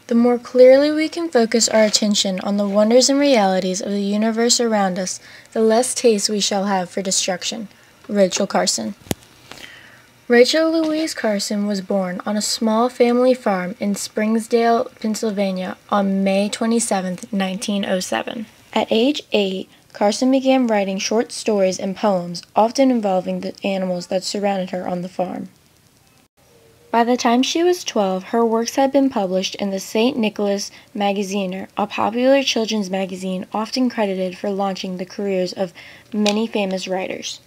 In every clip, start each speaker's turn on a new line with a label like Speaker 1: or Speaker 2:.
Speaker 1: The more clearly we can focus our attention on the wonders and realities of the universe around us, the less taste we shall have for destruction. Rachel Carson. Rachel Louise Carson was born on a small family farm in Springdale, Pennsylvania on May 27, 1907. At age 8, Carson began writing short stories and poems, often involving the animals that surrounded her on the farm. By the time she was 12, her works had been published in the St. Nicholas Magaziner, a popular children's magazine often credited for launching the careers of many famous writers.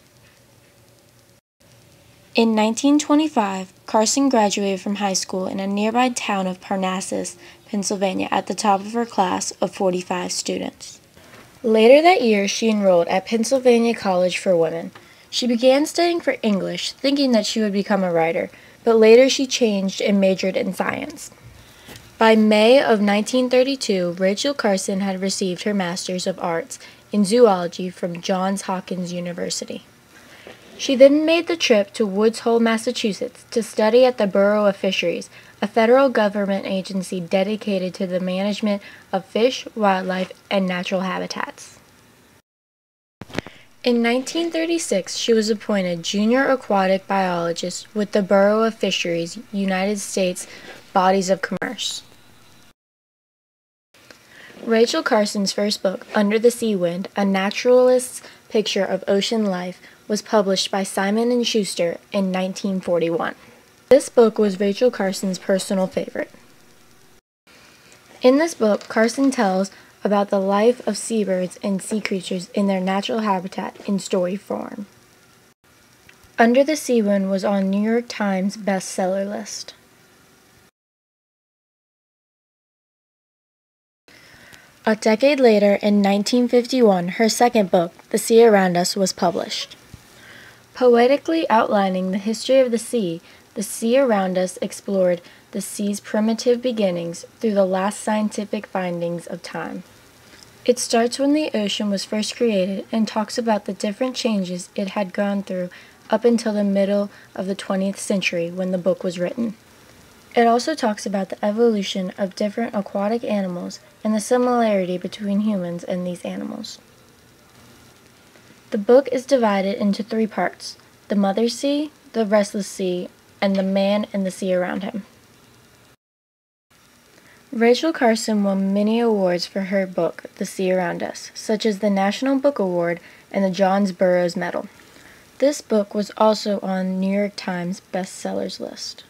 Speaker 1: In 1925, Carson graduated from high school in a nearby town of Parnassus, Pennsylvania, at the top of her class of 45 students. Later that year, she enrolled at Pennsylvania College for Women. She began studying for English, thinking that she would become a writer, but later she changed and majored in science. By May of 1932, Rachel Carson had received her Master's of Arts in Zoology from Johns Hopkins University. She then made the trip to Woods Hole, Massachusetts, to study at the Bureau of Fisheries, a federal government agency dedicated to the management of fish, wildlife, and natural habitats. In 1936, she was appointed junior aquatic biologist with the Bureau of Fisheries, United States Bodies of Commerce. Rachel Carson's first book, Under the Sea Wind, A Naturalist's Picture of Ocean Life, was published by Simon & Schuster in 1941. This book was Rachel Carson's personal favorite. In this book, Carson tells about the life of seabirds and sea creatures in their natural habitat in story form. Under the Sea Wind was on New York Times bestseller list. A decade later, in 1951, her second book, The Sea Around Us, was published. Poetically outlining the history of the Sea Around Us explored the sea's primitive beginnings through the last scientific findings of time. It starts when the ocean was first created and talks about the different changes it had gone through up until the middle of the 20th century when the book was written. It also talks about the evolution of different aquatic animals and the similarity between humans and these animals. The book is divided into 3 parts: the Mother Sea, the Restless Sea, and the man and the sea around him. Rachel Carson won many awards for her book, The Sea Around Us, such as the National Book Award and the John Burroughs Medal. This book was also on New York Times bestsellers list.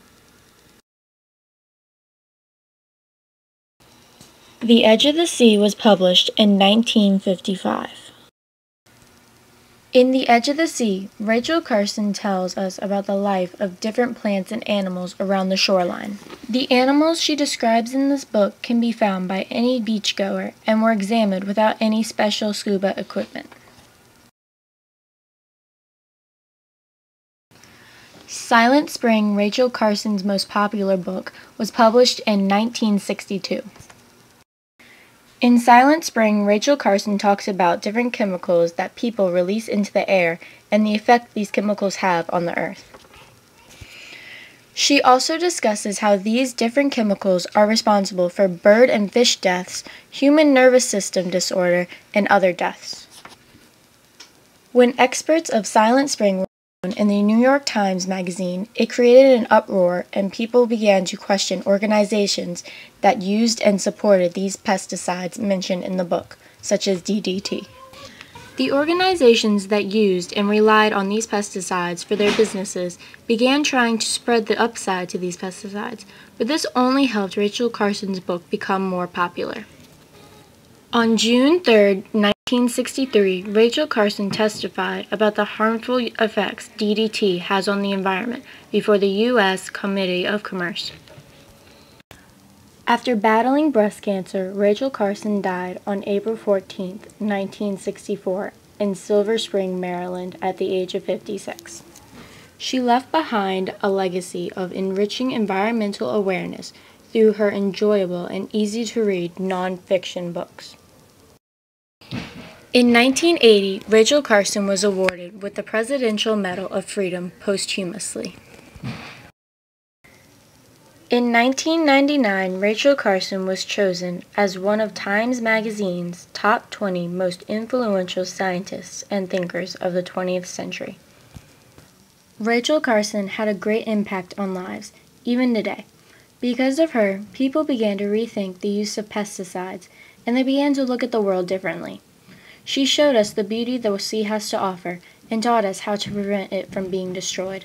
Speaker 1: The Edge of the Sea was published in 1955. In The Edge of the Sea, Rachel Carson tells us about the life of different plants and animals around the shoreline. The animals she describes in this book can be found by any beachgoer and were examined without any special scuba equipment. Silent Spring, Rachel Carson's most popular book, was published in 1962. In Silent Spring, Rachel Carson talks about different chemicals that people release into the air and the effect these chemicals have on the earth. She also discusses how these different chemicals are responsible for bird and fish deaths, human nervous system disorder, and other deaths. When experts of Silent Spring were in the New York Times magazine, it created an uproar and people began to question organizations that used and supported these pesticides mentioned in the book, such as DDT. The organizations that used and relied on these pesticides for their businesses began trying to spread the upside to these pesticides, but this only helped Rachel Carson's book become more popular. On June 3, 1963, Rachel Carson testified about the harmful effects DDT has on the environment before the U.S. Committee of Commerce. After battling breast cancer, Rachel Carson died on April 14, 1964, in Silver Spring, Maryland, at the age of 56. She left behind a legacy of enriching environmental awareness through her enjoyable and easy-to-read nonfiction books. In 1980, Rachel Carson was awarded with the Presidential Medal of Freedom posthumously. In 1999, Rachel Carson was chosen as one of Times Magazine's top 20 most influential scientists and thinkers of the 20th century. Rachel Carson had a great impact on lives, even today. Because of her, people began to rethink the use of pesticides, and they began to look at the world differently. She showed us the beauty the sea has to offer and taught us how to prevent it from being destroyed.